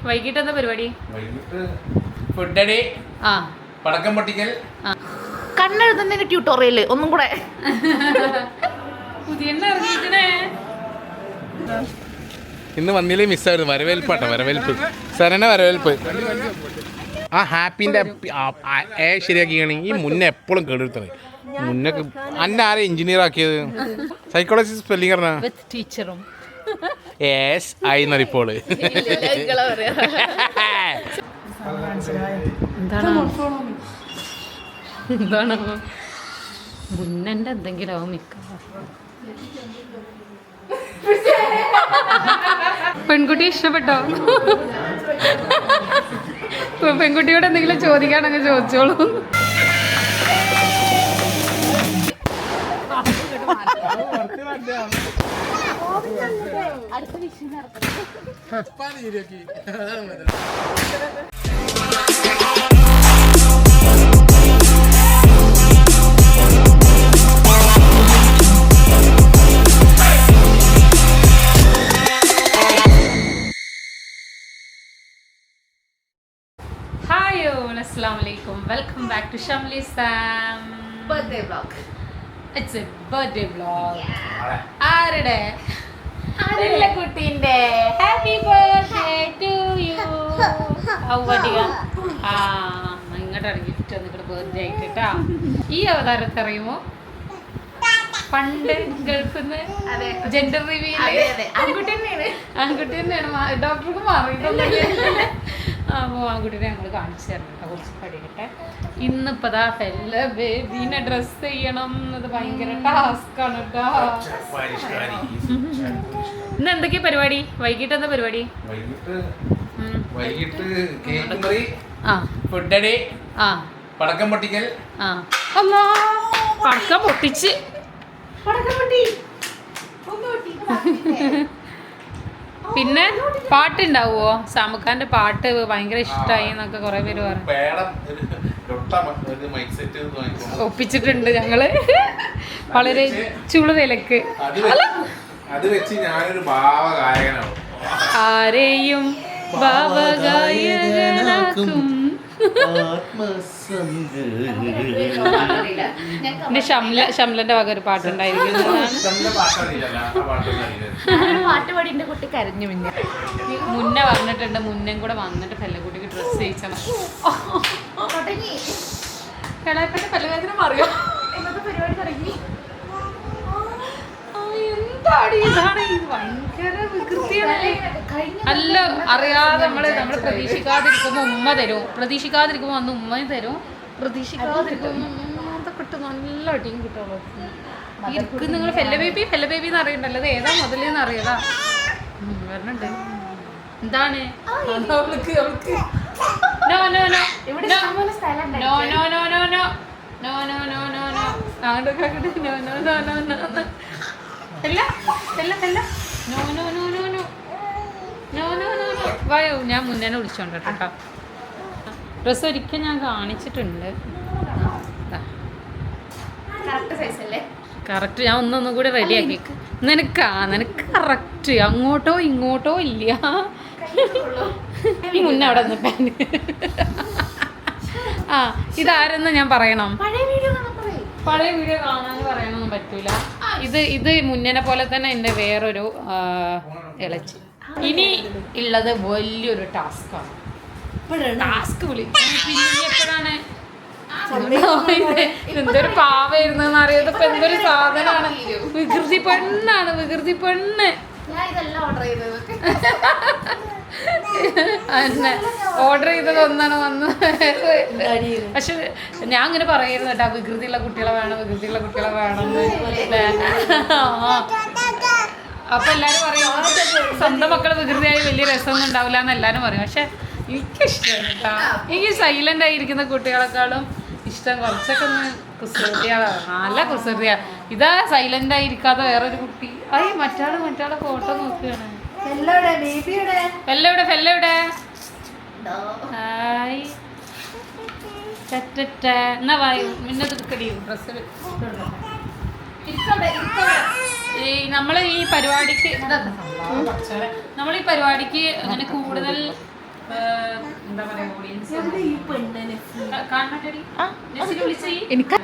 വൈകിട്ട് എന്താ പരിപാടി? വൈകിട്ട് ഫുഡടി, പടക്കം പൊട്ടിക്കൽ, കണ്ണെഴുതുന്നതിന് ട്യൂട്ടോറിയൽ ഒന്നും കൂടെ പുതിയ ഇറങ്ങിയിട്ടേ. ഇന്ന് വന്നില്ലേ മിസ്സായിരുന്നു. വരവേൽപ്പാട്ടോ, വരവേൽപ്പ് സരന വരവേൽപ്പ്. ആ ഹാപ്പിന്റെ ശരിയാക്കിയാണെങ്കിൽ ഈ മുന്നേ എപ്പോഴും കേടെടുത്തത്. മുന്നൊക്കെ അന്നെ ആരെ എഞ്ചിനീയർ ആക്കിയത്? സൈക്കോളജി സ്പെല്ലിംഗ് പറഞ്ഞ ടീച്ചറും ആയിന്നറിപ്പോള്. എന്താണോ മുന്നന്റെ എന്തെങ്കിലും ആവും മിക്ക. പെൺകുട്ടി ഇഷ്ടപ്പെട്ടോ? പെൺകുട്ടിയോട് എന്തെങ്കിലും ചോദിക്കാണെങ്കിൽ ചോദിച്ചോളൂ. Assalamualaikum. Welcome back to Shamli Sam birthday vlog. It's a birthday vlog. ആരുടെ? അല്ല കുട്ടീന്റെ Happy birthday to you. അവടിയാ ഇങ്ങോട്ടാണ് ഗിഫ്റ്റ് വന്നിട്ട് ബർത്ത്ഡേ ആയിട്ട് കേട്ടാ. ഈ അവതാരത്തെ അറിയുമോ? പണ്ട് ഗൾഫിൽ നിന്ന് ജെൻഡർ റിവീൽ ആൺകുട്ടി തന്നെയാണ്. ഡോക്ടർക്ക് മാറിയിട്ടൊന്നുമില്ല. അപ്പോൾ ആൺകുട്ടീനെ ഞങ്ങൾ കാണിച്ചു തരണം കേട്ടോ, കുറച്ച് പഠിക്കട്ടെ. ഇന്നിപ്പതാ ഫെല്ല ബേബീനെ ഡ്രസ് ചെയ്യണം എന്നത് ഭയങ്കര ടാസ്ക്കാണ് കേട്ടോ. ഇന്ന് എന്തൊക്കെയാ പരിപാടി? വൈകിട്ട് എന്താ പരിപാടി? വൈകിട്ട് കേക്ക് മുറി, ഫുഡടി, പടക്കം പൊട്ടിക്കൽ. അല്ലാ പടക്കം പൊട്ടിച്ച് പിന്നെ പാട്ടുണ്ടാവുമോ? സാമുഖാന്റെ പാട്ട് ഭയങ്കര ഇഷ്ടമായി എന്നൊക്കെ കുറെ പേര് പറഞ്ഞു. ഒപ്പിച്ചിട്ടുണ്ട് ഞങ്ങള് വളരെ ചുളുവിലക്ക്. ആരെയും ഭാവഗായകനാക്കും. പിന്നെ ഷംലന്റെ വക ഒരു പാട്ടുണ്ടായിരിക്കും. കുട്ടി കരഞ്ഞു. മുന്നേ പറഞ്ഞിട്ടുണ്ട്, മുന്നേ കൂടെ വന്നിട്ട് പെല്ലക്കുട്ടിക്ക് ഡ്രസ്സ് ചെയ്യിച്ചണം. കളയപ്പെട്ട പല്ലുവേദന മാറിയോ? പരിപാടി തുടങ്ങി. ഭയങ്കര വികൃതിയാണ്. അല്ല അറിയാതെ നമ്മള് പ്രതീക്ഷിക്കാതിരിക്കുമ്പോ ഉമ്മ തരും, പ്രതീക്ഷിക്കാതിരിക്കുമ്പോ അന്ന് ഉമ്മയും തരും, പ്രതീക്ഷിക്കാതിരിക്കുമ്പോ കിട്ടും. നല്ല അടിയും കിട്ടുള്ളൂ. ഇരിക്കും നിങ്ങൾ ഫെല്ല ബേബി എന്ന് അറിയണ്ടല്ലോ. അത് ഏതാ മുതലെന്ന് അറിയാതാ വരണുണ്ട്. എന്താണ് വായോ, ഞാൻ മുന്നേ വിളിച്ചോണ്ട് കേട്ടോ. ഡ്രസ്സ് ഒരിക്കൽ ഞാൻ കാണിച്ചിട്ടുണ്ട്. കറക്റ്റ് ഞാൻ ഒന്നൊന്നും കൂടി റെഡി ആക്കി. നിനക്ക് കറക്റ്റ് അങ്ങോട്ടോ ഇങ്ങോട്ടോ ഇല്ല. ഈ മുന്നേ അവിടെ നിന്നിട്ടാണ്. ഇതാരെന്ന് ഞാൻ പറയണം? പഴയ വീഡിയോ കാണാന്ന് പറയാനൊന്നും പറ്റൂല. ഇത് മുന്നേനെ പോലെ തന്നെ എൻ്റെ വേറൊരു ഇളച്ചി. ഇനി ഉള്ളത് വലിയൊരു ടാസ്ക്കാണ്. ടാസ്ക് വിളി പിന്നെ എപ്പോഴാണ് എന്തൊരു പാവായിരുന്നു അറിയാതെ. ഇപ്പൊ എന്തൊരു സാധനമാണ്. വികൃതി പെണ്ണ്. ഓർഡർ ചെയ്തത് ഒന്നാണ് വന്നത്. പക്ഷെ ഞാൻ അങ്ങനെ പറയുന്നു കേട്ടോ, വികൃതിയുള്ള കുട്ടികളെ വേണം. അപ്പൊ എല്ലാരും പറയും സ്വന്തം മക്കള് വികൃതിയായി വലിയ രസമൊന്നും ഉണ്ടാവില്ല എന്ന് എല്ലാരും പറയും. പക്ഷെ എനിക്കിഷ്ടമാണ് കേട്ടോ. എനിക്ക് സൈലന്റ് ആയിരിക്കുന്ന കുട്ടികളെക്കാളും ഇഷ്ടം കുറച്ചൊക്കെ ഒന്ന് കുസൃതിയാണ്. നല്ല കുസൃതിയാ. ഇതാ സൈലന്റ് ആയിരിക്കാതെ വേറൊരു കുട്ടി. മറ്റാളെ ഫോട്ടോ നോക്കുകയാണ്. ഫെല്ലവിടെ ഹായ് എന്നാ വായു മിന്നതെടുക്കടി ഡ്രസ്സ്. നമ്മൾ ഈ പരിപാടിക്ക് അങ്ങനെ കൂടുതൽ എന്താ പറയാ ഓഡിയൻസ് ഈ പെണ്ണനെ കാണട്ടെടി നെസ്സിനെ വിളിച്ചേ എനിക്ക്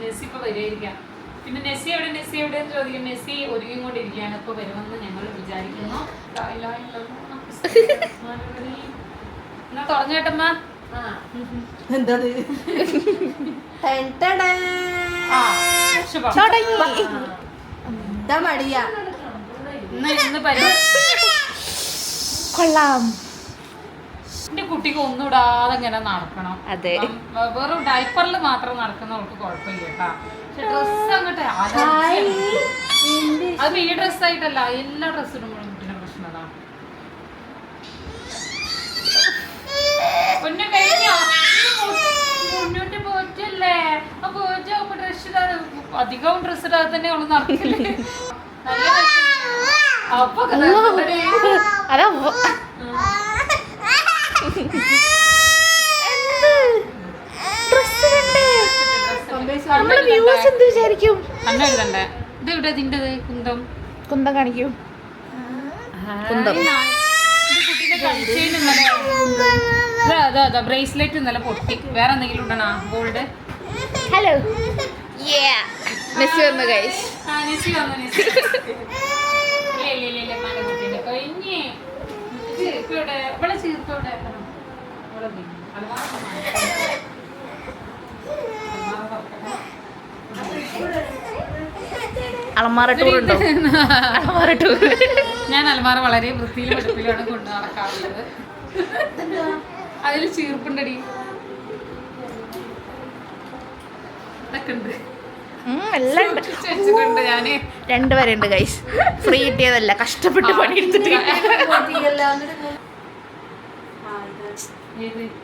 നെസ്സി ഇപ്പൊ വരുമായിരിക്കാം. പിന്നെ നെസ്സി എവിടെ എന്ന് ചോദിക്കും. നെസ്സി ഒരുങ്ങിക്കൊണ്ടിരിക്കുകയാണ്, ഇപ്പൊ വരുമെന്ന് ഞങ്ങൾ വിചാരിക്കുന്നു. എന്നാ തുടങ്ങേട്ടമ്മ. എന്താ എന്താ മടിയാ ഇന്ന് പരിപാടി കൊള്ളാം. എന്റെ കുട്ടിക്ക് ഒന്നും ഇടാതെ ഇങ്ങനെ നടക്കണം. അതെ. വെറും ഡൈപ്പറിൽ മാത്രം നടക്കുന്നവർക്ക് കുഴപ്പമില്ല കേട്ടാ. പക്ഷെ ഡ്രസ്സ് അങ്ങോട്ട് അത് ഈ ഡ്രസ്സായിട്ടല്ല, എല്ലാ ഡ്രസ്സ് ഇടുമ്പോഴും കുട്ടിയുടെ പ്രശ്നം അതാണ്. പൊന്നു കഴിഞ്ഞോ മുന്നോട്ട് പോറ്റല്ലേ? ആ പോറ്റാകുമ്പോ ഡ്രസ് ഇടാതെ അധികവും ഡ്രസ് ഇടാതെ തന്നെ അവള് നടക്കില്ലേ? നല്ല അപ്പൊ അതാ വിചാരിക്കും കണ്ണെഴുതണ്ടേ? ഇത് ഇവിടെ ഇതിൻ്റെത് കുന്തം കുന്തം കാണിക്കും. കുന്തം ബ്രേസ്ലെറ്റ് ഇന്നലെ പൊട്ടി. വേറെ എന്തെങ്കിലും ഉണ്ടണോ ഗോൾഡ്? ഹലോ മെസ്സി വന്നു ഗൈസ്. നെസ്സി വന്നു. നെസ്സി കുട്ടീൻ്റെ കഴിഞ്ഞേ ചീർപ്പിയുടെ ഇവിടെ ചീർപ്പിയുടെ അലമാര ടൂർ ഉണ്ടോ? അലമാര ടൂർ. ഞാൻ അലമാര വളരെ വൃത്തിയിലും വെടുപ്പിലാണ് കൊണ്ട് നടക്കാറുള്ളത്. അതിൽ ചീർപ്പുണ്ടടി, ഇതൊക്കെ ഉണ്ട്. എല്ലാം ഉണ്ട്. വെച്ചിട്ടുണ്ട് ഞാന്. രണ്ടുപേരെ ഉണ്ട് ഗൈസ്. ഫ്രീ കിട്ടിയതല്ല, കഷ്ടപ്പെട്ട് പണിയെടുത്തിട്ട്.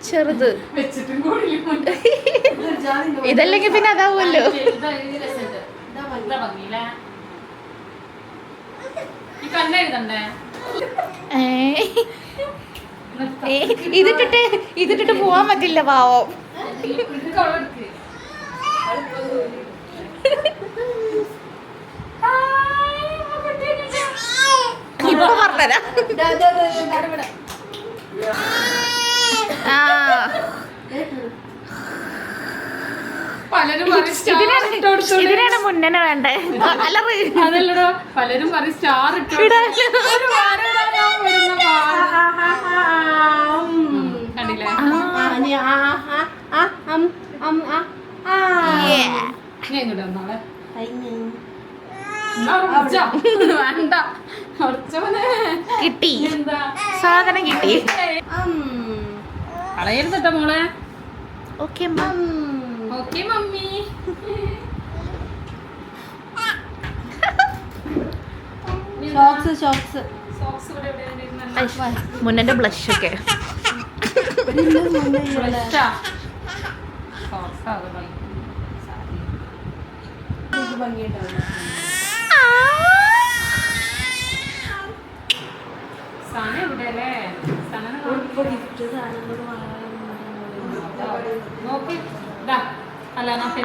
ചെറുത് വെച്ചിട്ടും കൂടി ഇതല്ലെങ്കിൽ പിന്നെ അതാവുമല്ലോ. ഈ കണ്ണെഴുതണ്ടേ? ഇതിട്ടിട്ട് പോവാൻ പറ്റില്ല പാവം. ഇപ്പൊ പറഞ്ഞരാ. പലരും ഇതിനാണ് മുന്നേ വേണ്ടേ? അതല്ലടോ, പലരും പറയും സ്റ്റാർ ഇട്ടോ. കണ്ടില്ലേ? ഞാൻ ഇങ്ങോട്ട് വന്നാളെ വേണ്ട. കിട്ടി, എന്താ സാധനം കിട്ടി. കളയരുതട്ടോ മോളെ. Okay okay mummy. Socks socks ഇവിടെ എവിടെയാണ്? മുന്നന്റെ ബ്ലഷ് ഒക്കെ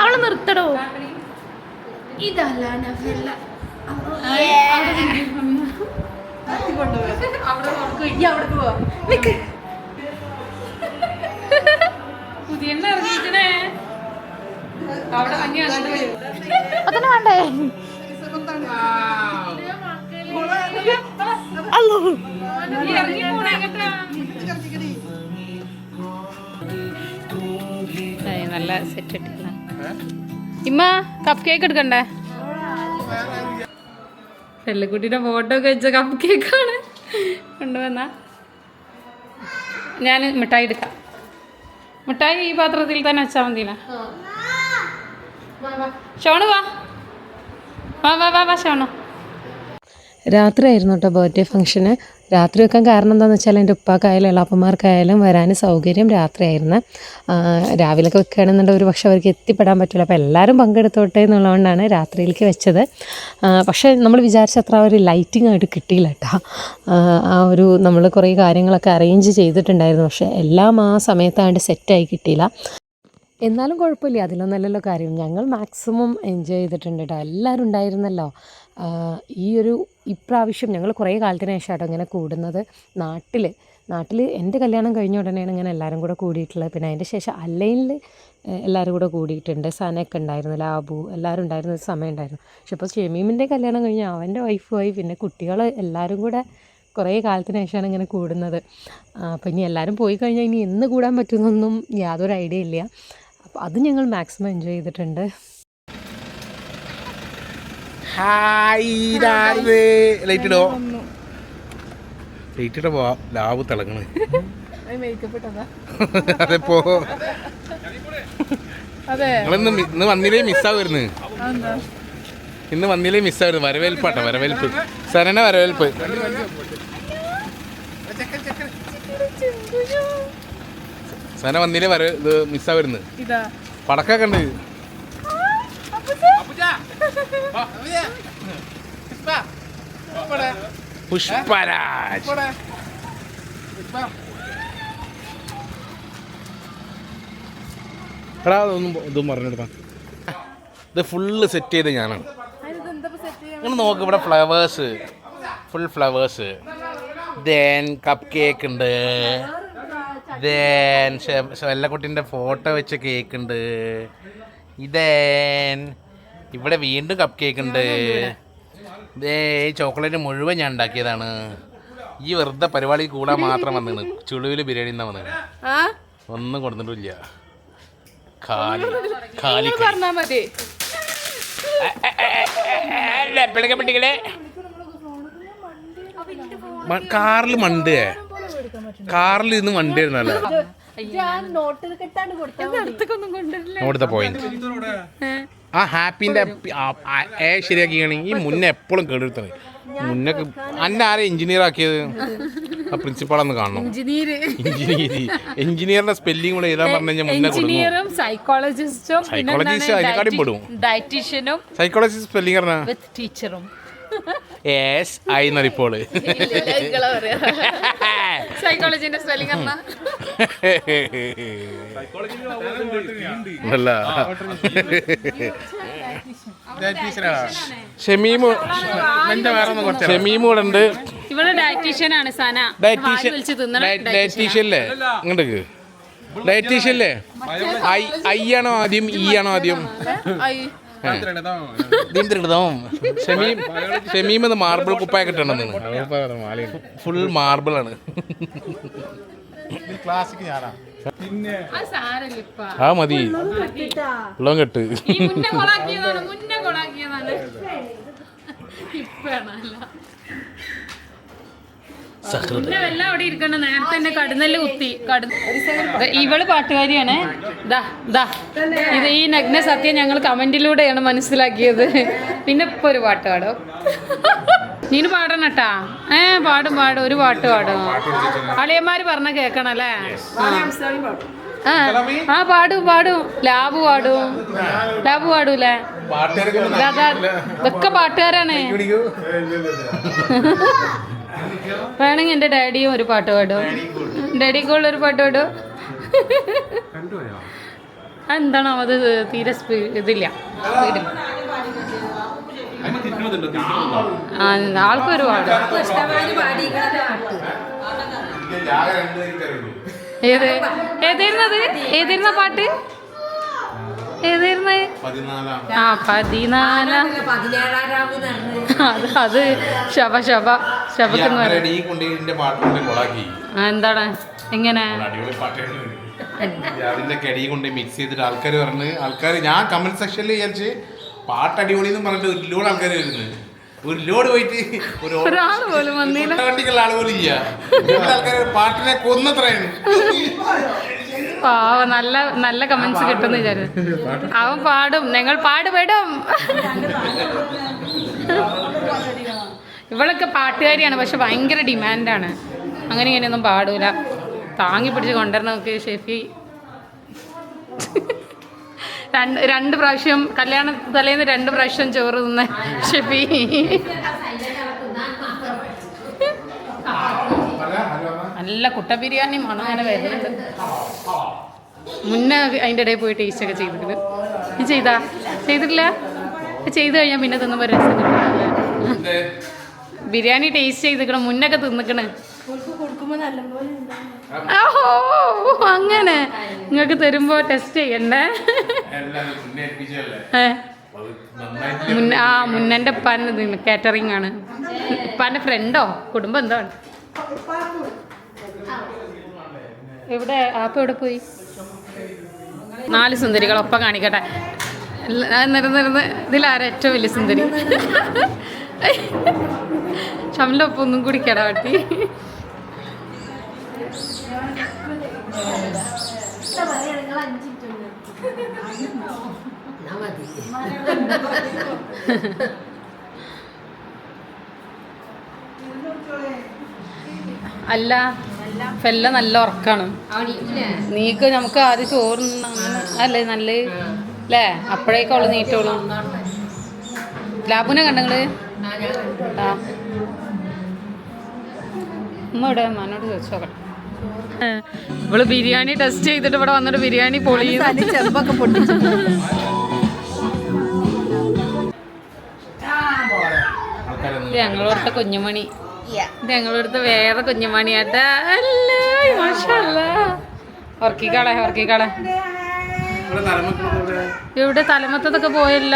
അവള് നിർത്തടോ. ഇതല്ല പുതിയ ഇറങ്ങിക്കണേ. അവിടെ മഞ്ഞ അതന്നെ വേണ്ടേ? അല്ലോ നല്ല സെറ്റ് ഇട്ടില്ല. ഇമ്മ കപ്പ് കേക്ക് എടുക്കണ്ടേ? പെല്ലക്കുട്ടിയുടെ ഫോട്ടോ ഒക്കെ വെച്ച കപ്പ് കേക്കാണ് കൊണ്ടുവന്ന. ഞാൻ മിഠായി എടുക്കാം. മിഠായി ഈ പാത്രത്തിൽ തന്നെ വെച്ചാൽ മതിയില്ല. ഷോണ് വാ വാ വാ വാ വാ ഷോണു. രാത്രിയായിരുന്നു കേട്ടോ ബർത്ത്ഡേ ഫംഗ്ഷന്. രാത്രി വെക്കാൻ കാരണം എന്താണെന്ന് വെച്ചാൽ എൻ്റെ ഉപ്പാക്കായാലും എളാപ്പന്മാർക്കായാലും വരാൻ സൗകര്യം രാത്രിയായിരുന്നു. രാവിലെയൊക്കെ വെക്കുകയാണെന്നുണ്ടെങ്കിൽ ഒരു പക്ഷേ അവർക്ക് എത്തിപ്പെടാൻ പറ്റില്ല. അപ്പോൾ എല്ലാവരും പങ്കെടുത്തോട്ടെ എന്നുള്ളതുകൊണ്ടാണ് രാത്രിയിലേക്ക് വെച്ചത്. പക്ഷേ നമ്മൾ വിചാരിച്ച അത്ര ഒരു ലൈറ്റിംഗ് ആയിട്ട് കിട്ടിയില്ല കേട്ടോ. ആ ഒരു നമ്മൾ കുറേ കാര്യങ്ങളൊക്കെ അറേഞ്ച് ചെയ്തിട്ടുണ്ടായിരുന്നു, പക്ഷേ എല്ലാം ആ സമയത്തായിട്ട് സെറ്റായി കിട്ടിയില്ല. എന്നാലും കുഴപ്പമില്ല, അതിലൊന്നല്ലല്ലോ കാര്യം. ഞങ്ങൾ മാക്സിമം എൻജോയ് ചെയ്തിട്ടുണ്ട് കേട്ടോ. എല്ലാവരും ഉണ്ടായിരുന്നല്ലോ. ഈ ഒരു ഇപ്രാവശ്യം ഞങ്ങൾ കുറേ കാലത്തിന് ശേഷമാട്ടോ ഇങ്ങനെ കൂടുന്നത്. നാട്ടിൽ എൻ്റെ കല്യാണം കഴിഞ്ഞ ഉടനെയാണ് ഇങ്ങനെ എല്ലാവരും കൂടെ കൂടിയിട്ടുള്ളത്. പിന്നെ അതിൻ്റെ ശേഷം അല്ലൈനിൽ എല്ലാവരും കൂടെ കൂടിയിട്ടുണ്ട്. സനയൊക്കെ ഉണ്ടായിരുന്നു, ലാബു എല്ലാവരും ഉണ്ടായിരുന്ന ഒരു സമയം ഉണ്ടായിരുന്നു. പക്ഷെ ഇപ്പോൾ ഷമീമിൻ്റെ കല്യാണം കഴിഞ്ഞ് അവൻ്റെ വൈഫുമായി പിന്നെ കുട്ടികൾ എല്ലാവരും കൂടെ കുറേ കാലത്തിന് ശേഷമാണ് ഇങ്ങനെ കൂടുന്നത്. അപ്പോൾ ഇനി എല്ലാവരും പോയി കഴിഞ്ഞാൽ ഇനി എന്ന് കൂടാൻ പറ്റുമെന്നൊന്നും യാതൊരു ഐഡിയ ഇല്ല. അപ്പോൾ അത് ഞങ്ങൾ മാക്സിമം എൻജോയ് ചെയ്തിട്ടുണ്ട്. ലൈറ്റ് ഇടോ പോവാ, ലാബ് തിളങ്ങണ്. അതെപ്പോ ഇന്ന് വന്നില്ലേ മിസ്സാവുന്നു, ഇന്ന് വന്നില്ലേ മിസ്സാവുന്നു. വരവേൽപ്പാട്ടോ, വരവേൽപ്പ്. സനന വരവേൽപ്പ്. സന വന്നില്ലേ ഇത് മിസ്സാവുന്നു. പടക്കൊക്കെ ഉണ്ട്. പുഷ്പരാജ് എടാ ഇതും പറഞ്ഞെടുത്താ. ഇത് ഫുള്ള് സെറ്റ് ചെയ്ത് ഞാനാണ്. നിങ്ങൾ നോക്ക്, ഇവിടെ flowers, full flowers. Then cup cake ഉണ്ട്. ദെൻ വെല്ലക്കുട്ടിൻ്റെ ഫോട്ടോ വെച്ച കേക്ക് ഉണ്ട്. ഇതേൻ ഇവിടെ വീണ്ടും കപ്പ് കേക്ക് ഉണ്ട്. ഈ ചോക്ലേറ്റ് മുഴുവൻ ഞാൻ ഉണ്ടാക്കിയതാണ്. ഈ വെറുതെ പരിപാടി കൂടാൻ മാത്രം വന്നിണ്. ചുളുവിൽ ബിരിയാണി എന്നാ വന്നത്, ഒന്നും കൊടുത്തിട്ടില്ല. കാറിൽ മണ്ട്, കാറിൽ ഇന്ന് മണ്ടിയായിരുന്നല്ലോ. അവിടുത്തെ പോയിന്റ് ആ ഹാപ്പിൻ്റെ ശരിയാക്കിയാണെങ്കിൽ മുന്നേ എപ്പോഴും കേടെടുത്തത്. മുന്നേ അന്നെ ആരെ എഞ്ചിനീയർ ആക്കിയത്? ആ പ്രിൻസിപ്പാളൊന്ന് കാണണം. എഞ്ചിനീയറിന്റെ സ്പെല്ലിംഗ് കൂടെ എഴുതാൻ പറഞ്ഞു കഴിഞ്ഞാൽ മുന്നേ കൊടുക്കും. സൈക്കോളജിസ്റ്റ് അതിനെക്കാട്ടും പെടും. സൈക്കോളജിസ്റ്റ് സ്പെല്ലിംഗ് പറഞ്ഞ ടീച്ചറും ഇപ്പോൾ സൈക്കോളജിന്റെ സ്പെല്ലിംഗ് അല്ല. ഷമീമ് കൂടെ ഉണ്ട്. ഇവിടെ ഡയറ്റീഷ്യൻ ആണ് സന. ഡയറ്റീഷ്യല്ലേ ഇങ്ങോട്ടേക്ക്? ഡയറ്റീഷ്യല്ലേ? ഐ ആണോ ആദ്യം, ഇ ആണോ ആദ്യം? ഷമീമെന്ന് മാർബിൾ കുപ്പായ കിട്ടണമെന്ന്. ഫുൾ മാർബിൾ ആണ്. ആ മതി, വെള്ളം കെട്ട്. എല്ലാം അവിടെ ഇരിക്കണ്ട. നേരത്തെ തന്നെ കടുന്നല് കുത്തി. ഇവള് പാട്ടുകാരിയാണ്. ഇത് ഈ നഗ്ന സത്യം ഞങ്ങൾ കമന്റിലൂടെയാണ് മനസ്സിലാക്കിയത്. പിന്നെ ഇപ്പൊ ഒരു പാട്ട് പാടും. നീന് പാടണട്ടാ. പാടും ഒരു പാട്ട് പാടും. അളിയന്മാര് പറഞ്ഞ കേക്കണല്ലേ? ആ പാടും. ലാബ് പാടൂലേ? ഇതൊക്കെ പാട്ടുകാരാണ്. വേണമെങ്കിൽ എൻ്റെ ഡാഡിയും ഒരു പാട്ട് പാടും. ഡാഡിക്കുള്ളൊരു പാട്ട് പാടും. എന്താണോ അത് തീരെ ഇതില്ല, സ്പീഡില്ല. ആൾക്കൊരു പാടും. ഏതായിരുന്ന പാട്ട്? ഏതായിരുന്ന? 14 അത് എന്താണ്? എങ്ങനെ അതിന്റെ കടി കൊണ്ട് മിക്സ് ചെയ്തിട്ട് ആൾക്കാർ ഞാൻ കമന്റ് സെക്ഷനിൽ വിചാരിച്ച് പാട്ട് അടിപൊളി എന്ന് പറഞ്ഞിട്ട് ഒരുപാട് ആൾക്കാർ വരുന്നത്. ഒരു ലോഡ് പോയിട്ട് വണ്ടിക്കുള്ള ആൾ പോലും ഇല്ല. ആൾക്കാർ പാട്ടിനെ കൊന്നത്രയാണ്. നല്ല കമന്റ്സ് കിട്ടുന്ന വിചാരിച്ചു. അവൻ പാടും, ഞങ്ങൾ പാടുപെടും. ഇവളൊക്കെ പാട്ടുകാരിയാണ്, പക്ഷെ ഭയങ്കര ഡിമാൻഡാണ്. അങ്ങനെ ഇങ്ങനെയൊന്നും പാടൂല. താങ്ങി പിടിച്ച് കൊണ്ടുവരണം നോക്കി ഷെഫി. രണ്ട് പ്രാവശ്യം കല്യാണ തലേന്ന് 2 പ്രാവശ്യം ചോറ് തിന്ന ഷെഫി. നല്ല കുട്ട ബിരിയാണി മണം അങ്ങനെ വരുന്നുണ്ട്. മുന്നേ അതിൻ്റെ ഇടയിൽ പോയി ടേസ്റ്റൊക്കെ ചെയ്തിട്ടുണ്ട്. നീ ചെയ്തിട്ടില്ല? ചെയ്ത് കഴിഞ്ഞാൽ പിന്നെ തിന്നുമ്പോൾ രസം കിട്ടും. ബിരിയാണി ടേസ്റ്റ് ചെയ്തിക്കണം, മുന്നൊക്കെ തിന്നിക്കണ്. അങ്ങനെ നിങ്ങൾക്ക് തരുമ്പോ ടെസ്റ്റ് ചെയ്യണ്ടേ? മുന്നന്റെ ഉപ്പാൻ്റെ കാറ്ററിംഗ് ആണ്. ഉപ്പാന്റെ ഫ്രണ്ടോ കുടുംബം എന്തോ? എവിടെ ആപ്പ് എവിടെ പോയി? 4 സുന്ദരികളൊപ്പം കാണിക്കട്ടെ. നിരന്നിരുന്ന് ഇതിലാരാ ഏറ്റവും വലിയ സുന്ദരി? ഷംലൊപ്പം ഒന്നും കൂടി കിടവട്ടി. അല്ല ഫെല്ല നല്ല ഉറക്കാണ്. നീക്ക് നമുക്ക് ആദ്യം ചോറ് അല്ലേ നല്ല അല്ലേ? അപ്പോഴേക്കും അവള് നീറ്റോളും. ലാബുനെ കണ്ടങ്ങള്? ആ ഉമ്മ ഇവിടെ അമ്മനോട് ചോദിച്ചു നോക്കട്ടെ. ഇവള് ബിരിയാണി ടെസ്റ്റ് ചെയ്തിട്ട് ഇവിടെ വന്നിട്ട് ബിരിയാണി പൊളിയും. ചെമ്പൊക്കെ പൊട്ടിച്ചു. ഞങ്ങളോടത്തെ കുഞ്ഞുമണി, ഞങ്ങളടുത്ത് വേറെ കുഞ്ഞുമണിയാട്ടാ. ഉറക്കിക്കാളെ ഉറക്കിക്കാളെ. ഇവിടെ തലമത്തതൊക്കെ പോയല്ല.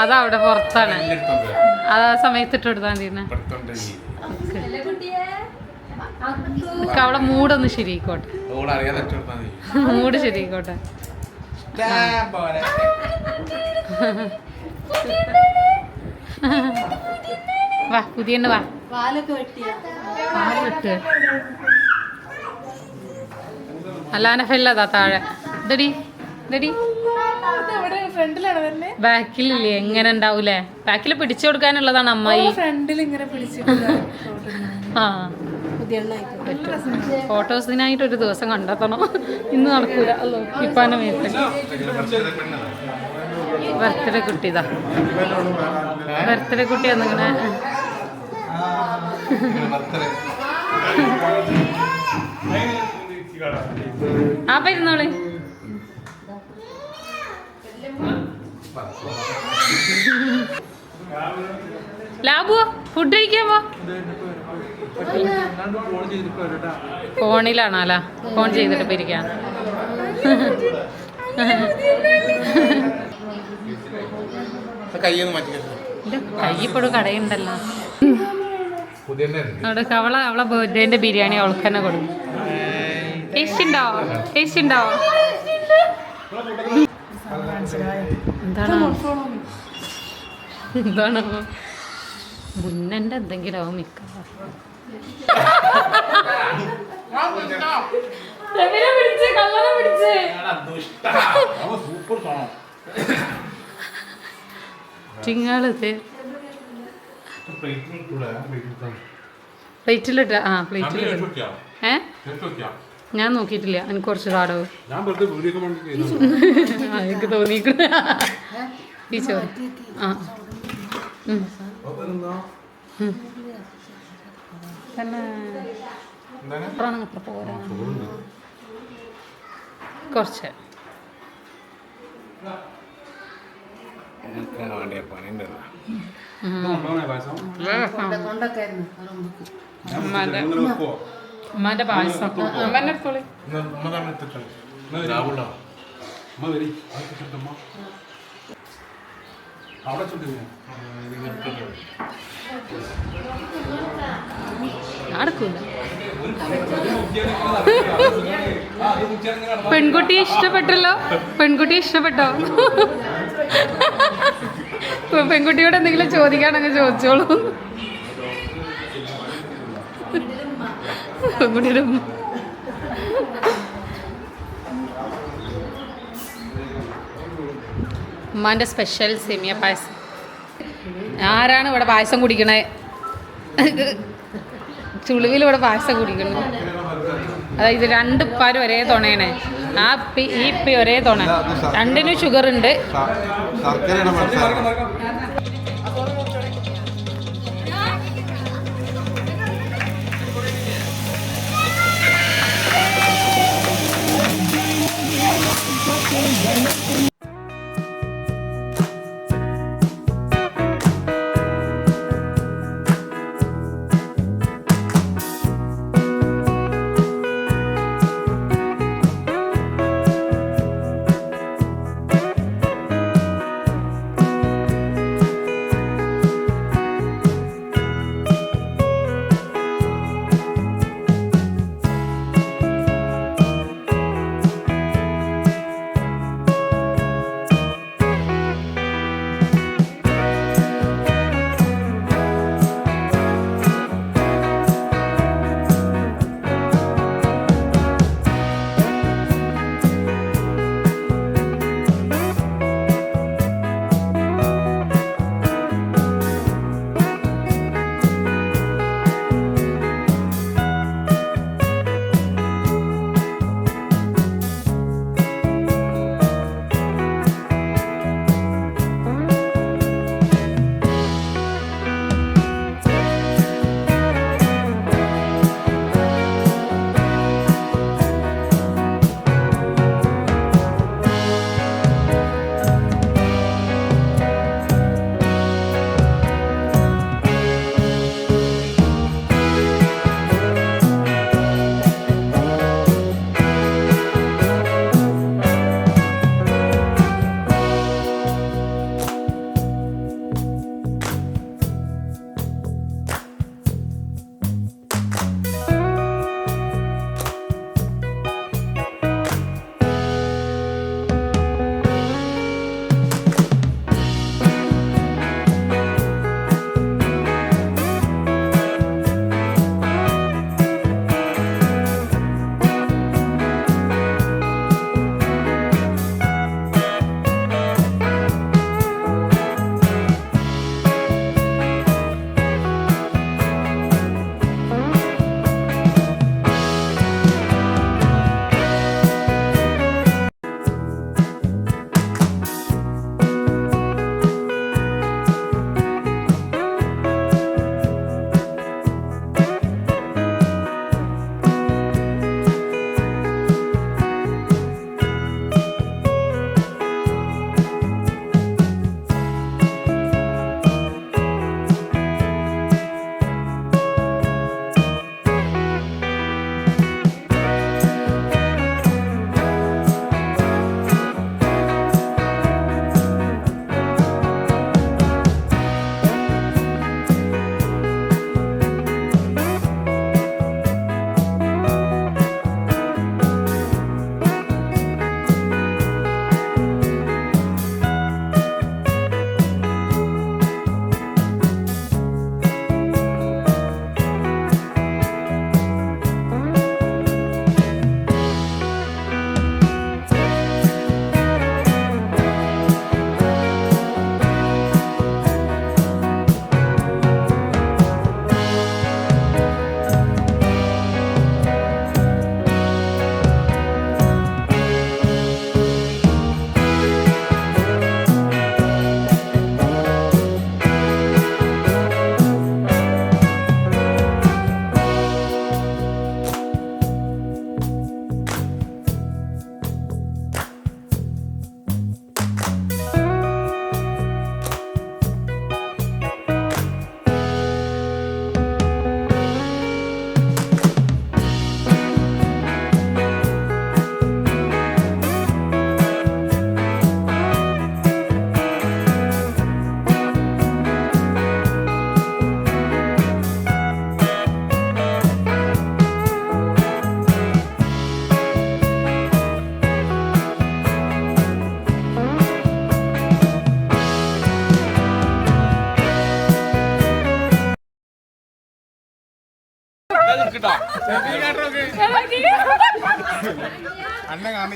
അതവിടെ പുറത്താണ്. അത് ആ സമയത്ത് ഇട്ടെടുത്താൽ മതി. അവളെ മൂടൊന്ന് ശരിയായിക്കോട്ടെ, മൂട് ശരിയായിക്കോട്ടെ. വാ പുതിയ വാ. അല്ലാനഫല്ലതാ താഴെ. ഇതടി ഇതടി ബാക്കിലില്ലേ? എങ്ങനെ ഉണ്ടാവൂലേ? ബാക്കിൽ പിടിച്ചു കൊടുക്കാനുള്ളതാണ് അമ്മായി. ആ ഫോട്ടോസിനായിട്ട് ഒരു ദിവസം കണ്ടെത്തണം. ഇന്ന് നടക്കൂല. ഇപ്പാന്റെ മേത്ത് ബർത്ത്ഡേ കുട്ടിതാ. ബർത്ത്ഡേ കുട്ടി എന്നിങ്ങനെ ആ ഇരുന്നോളി. ലാബു ഫുഡ് കഴിക്കാമോ? ഫോണിലാണല്ലോ, ഫോൺ ചെയ്തിട്ട് പിരിക്കാൻ. കയ്യിപ്പോഴും കടയുണ്ടല്ലോ. അവിടെ അവളെ ബർത്ത്ഡേന്റെ ബിരിയാണി അവൾക്ക് തന്നെ കൊടുക്കും. ടേസ്റ്റ് ഉണ്ടോ? ടേസ്റ്റ് ഉണ്ടോ? എന്താണ് എന്താണോ മുന്നന്റെ എന്തെങ്കിലും ആവും മിക്ക. പ്ലേറ്റിലിട്ട ആ പ്ലേറ്റിലിട്ട. ഞാൻ നോക്കിയിട്ടില്ല. എനിക്ക് കുറച്ച് താടോ എനിക്ക് തോന്നിയിട്ടുണ്ട്. ഈ ചോറ് ആ തന്നെ പോരാ കുറച്ച് ഉമ്മാന്റെ പായസം അമ്മേനെ എടുത്തോളി. നടക്കൂല. പെൺകുട്ടിയെ ഇഷ്ടപ്പെട്ടല്ലോ. പെൺകുട്ടിയെ ഇഷ്ടപ്പെട്ടോ? പെൺകുട്ടിയോട് എന്തെങ്കിലും ചോദിക്കാണെങ്കിൽ ചോദിച്ചോളൂ. പെൺകുട്ടിയുടെ ഉമ്മാൻ്റെ സ്പെഷ്യൽ സേമിയ പായസം. ആരാണ് ഇവിടെ പായസം കുടിക്കണേ? ചുളിവിൽ ഇവിടെ പായസം കുടിക്കണം. അതായത് 2 ഉപ്പാരും ഒരേ തുണയാണ്. ആ ഈ ഇപ്പി ഒരേ തുണ. 2നും ഷുഗർ ഉണ്ട്.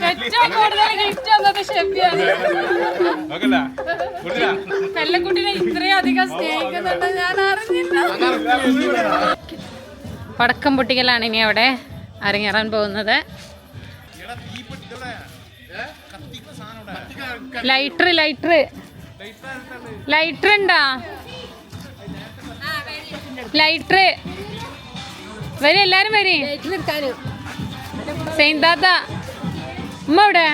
ഏറ്റവും കൂടുതൽ ഗിഫ്റ്റ് വന്നത് ഷെഫിയാണ്. പെല്ലക്കുട്ടിനെ ഇത്രയും അധികം സ്നേഹിക്കുന്നുണ്ട് ഞാൻ അറിഞ്ഞില്ല. പടക്കം പൊട്ടിക്കലാണ് ഇനി അവിടെ അരങ്ങേറാൻ പോകുന്നത്. ലൈറ്റർ ഉണ്ടാ? ലൈറ്റർ വരും, എല്ലാരും വരും. സെയിന്താത്ത ഉമ്മ ഇവിടെ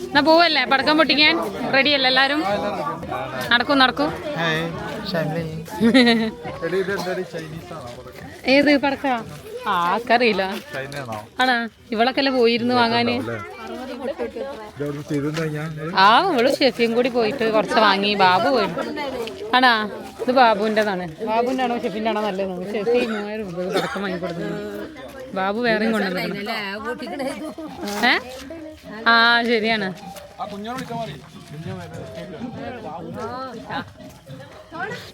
എന്നാ പോവല്ലേ പടക്കം പൊട്ടിക്കാൻ? റെഡിയല്ലേ എല്ലാരും? നടക്കൂ. ഏത് പടക്ക? ആർക്കറിയില്ല. ആണാ? ഇവളൊക്കെ പോയിരുന്നു വാങ്ങാന്. ഇവള് ഷെഫിയും കൂടി പോയിട്ട് കുറച്ച് വാങ്ങി. ബാബു പോയിട്ട് ആണാ? ഇത് ബാബുവിൻ്റെതാണ്. ബാബുവിൻ്റെ ആണോ ഷെഫിൻ്റെ ആണോ നല്ലത്? ഷെഫി 3000 രൂപ പടക്കം വാങ്ങിക്കൊടുക്കുന്നു. ബാബു വേറെയും കൊണ്ടുവന്നു. ആ ശരിയാണ്.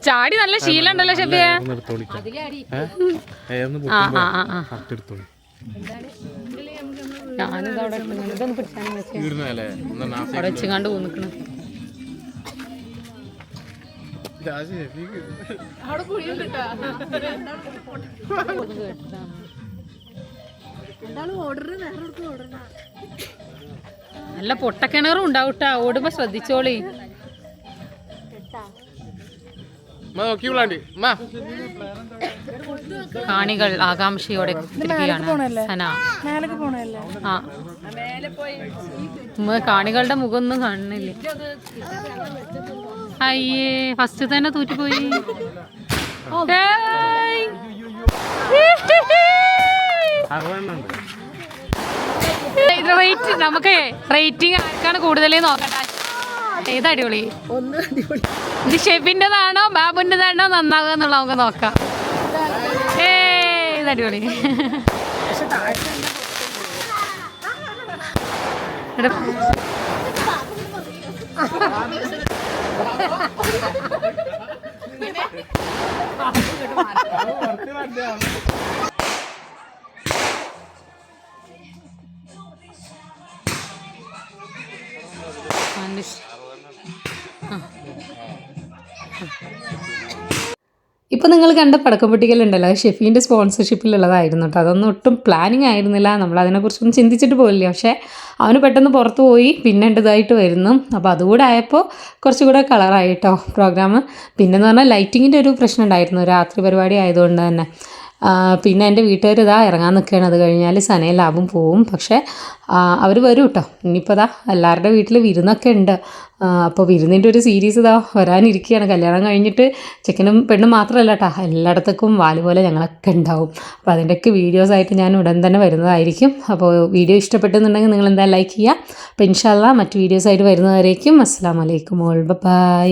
ചാടി നല്ല ശീലം ഉണ്ടല്ലോ ഷെഫിയെ. ഞാനിത് അവിടെ ഇതൊന്ന് പിടിച്ചാലും അവിടെ വെച്ചുകാണ്ട് പോന്നിക്കണ്. നല്ല പൊട്ടക്കിണറും ഉണ്ടാവൂട്ടാ. ഓടുമ്പോ ശ്രദ്ധിച്ചോളി. കാണികൾ ആകാംക്ഷയോടെ കാണികളുടെ മുഖമൊന്നും കാണുന്നില്ല. അയ്യേ ഫസ്റ്റ് തന്നെ തൂറ്റിപ്പോയി. നമുക്ക് റേറ്റിംഗ് ആർക്കാണ് കൂടുതൽ നോക്കട്ടെ. ഏത് അടിപൊളി? ഇത് ഷെഫിൻ്റെതാണോ ബാബുൻ്റെതാണോ നന്നാവുക എന്നുള്ള നമുക്ക് നോക്കാം. ഇത് അടിപൊളി. ഇപ്പോൾ നിങ്ങൾ കണ്ട പടക്കം പൊട്ടിക്കലുണ്ടല്ലോ, ഷെഫീൻ്റെ സ്പോൺസർഷിപ്പിലുള്ളതായിരുന്നു കേട്ടോ. അതൊന്നും ഒട്ടും പ്ലാനിങ് ആയിരുന്നില്ല. നമ്മൾ അതിനെക്കുറിച്ചൊന്നും ചിന്തിച്ചിട്ട് പോലില്ല. പക്ഷേ അവന് പെട്ടെന്ന് പുറത്ത് പോയി പിന്നെ ഇതായിട്ട് വരുന്നു. അപ്പോൾ അതുകൂടെ ആയപ്പോൾ കുറച്ചുകൂടെ കളറായി കേട്ടോ പ്രോഗ്രാം. പിന്നെന്ന് പറഞ്ഞാൽ ലൈറ്റിങ്ങിൻ്റെ ഒരു പ്രശ്നം ഉണ്ടായിരുന്നു, രാത്രി പരിപാടി ആയതുകൊണ്ട് തന്നെ. പിന്നെ എൻ്റെ വീട്ടുകാർ ഇറങ്ങാൻ നിൽക്കുകയാണ്. അത് കഴിഞ്ഞാൽ സനയും ലാബും പോവും. പക്ഷേ അവർ വരും കേട്ടോ. ഇനിയിപ്പോൾ എല്ലാവരുടെ വീട്ടിൽ വിരുന്നൊക്കെ ഉണ്ട്. അപ്പോൾ വിരുന്നിൻ്റെ ഒരു സീരീസ് വരാനിരിക്കുകയാണ്. കല്യാണം കഴിഞ്ഞിട്ട് ചെക്കനും പെണ്ണും മാത്രമല്ല കേട്ടോ, എല്ലായിടത്തേക്കും വാലുപോലെ ഞങ്ങളൊക്കെ ഉണ്ടാവും. അപ്പോൾ അതിൻ്റെയൊക്കെ വീഡിയോസായിട്ട് ഞാൻ ഉടൻ തന്നെ വരുന്നതായിരിക്കും. അപ്പോൾ വീഡിയോ ഇഷ്ടപ്പെട്ടെന്നുണ്ടെങ്കിൽ നിങ്ങൾ എന്തായാലും ലൈക്ക് ചെയ്യുക. അപ്പോൾ ഇൻഷാ അല്ലാഹ് മറ്റു വീഡിയോസായിട്ട് വരുന്നവരേക്കും അസ്സലാമു അലൈക്കും. All by.